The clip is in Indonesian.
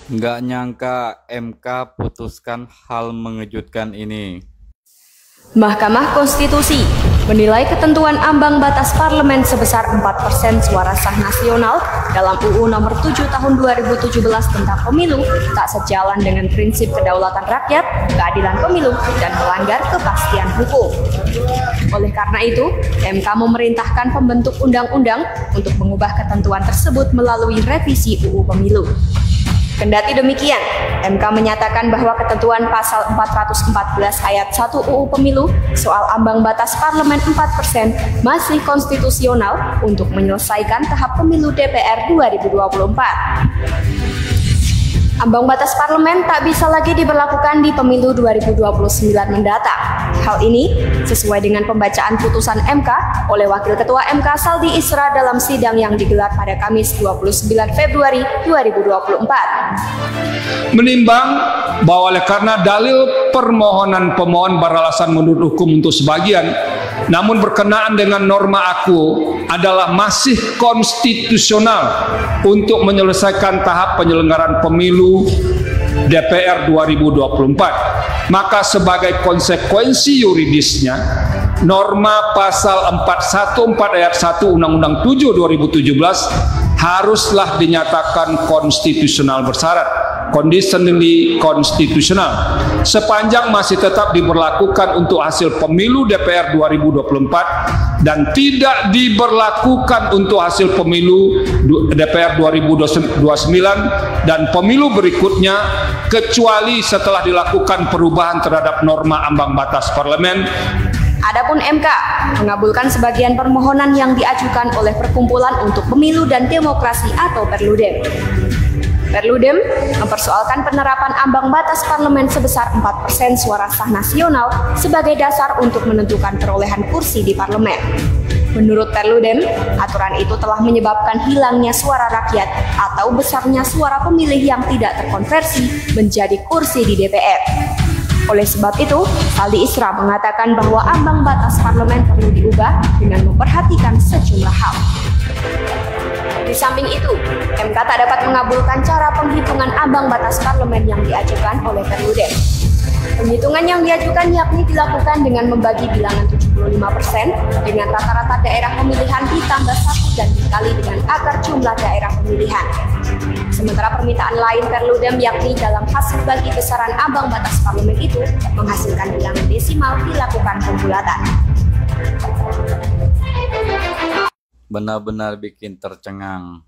Nggak nyangka MK putuskan hal mengejutkan ini. Mahkamah Konstitusi menilai ketentuan ambang batas parlemen sebesar 4% suara sah nasional dalam UU Nomor 7 Tahun 2017 tentang pemilu tak sejalan dengan prinsip kedaulatan rakyat, keadilan pemilu, dan melanggar kepastian hukum. Oleh karena itu, MK memerintahkan pembentuk undang-undang untuk mengubah ketentuan tersebut melalui revisi UU Pemilu. Kendati demikian, MK menyatakan bahwa ketentuan pasal 414 ayat 1 UU Pemilu soal ambang batas parlemen 4% masih konstitusional untuk menyelesaikan tahap pemilu DPR 2024. Ambang batas parlemen tak bisa lagi diberlakukan di pemilu 2029 mendatang. Hal ini sesuai dengan pembacaan putusan MK oleh Wakil Ketua MK Saldi Isra dalam sidang yang digelar pada Kamis 29 Februari 2024. Menimbang bahwa oleh karena dalil permohonan pemohon beralasan menurut hukum untuk sebagian, namun berkenaan dengan norma aku adalah masih konstitusional untuk menyelesaikan tahap penyelenggaraan pemilu DPR 2024. Maka sebagai konsekuensi yuridisnya, norma pasal 414 ayat 1 Undang-Undang 7 2017 haruslah dinyatakan konstitusional bersyarat, conditionally konstitusional, sepanjang masih tetap diberlakukan untuk hasil pemilu DPR 2024 dan tidak diberlakukan untuk hasil pemilu DPR 2029 dan pemilu berikutnya, kecuali setelah dilakukan perubahan terhadap norma ambang batas parlemen. Adapun MK mengabulkan sebagian permohonan yang diajukan oleh Perkumpulan untuk Pemilu dan Demokrasi atau Perludem. Perludem mempersoalkan penerapan ambang batas parlemen sebesar 4% suara sah nasional sebagai dasar untuk menentukan perolehan kursi di parlemen. Menurut Perludem, aturan itu telah menyebabkan hilangnya suara rakyat atau besarnya suara pemilih yang tidak terkonversi menjadi kursi di DPR. Oleh sebab itu, Saldi Isra mengatakan bahwa ambang batas parlemen perlu diubah dengan memperhatikan sejumlah hal. Di samping itu, MK tak dapat mengabulkan cara penghitungan ambang batas parlemen yang diajukan oleh Perludem. Penghitungan yang diajukan yakni dilakukan dengan membagi bilangan 75% dengan rata-rata daerah pemilihan ditambah 1 dan dikali dengan akar jumlah daerah pemilihan. Sementara permintaan lain Perludem yakni dalam hasil bagi besaran ambang batas parlemen itu menghasilkan bilangan desimal dilakukan pembulatan. Benar-benar bikin tercengang.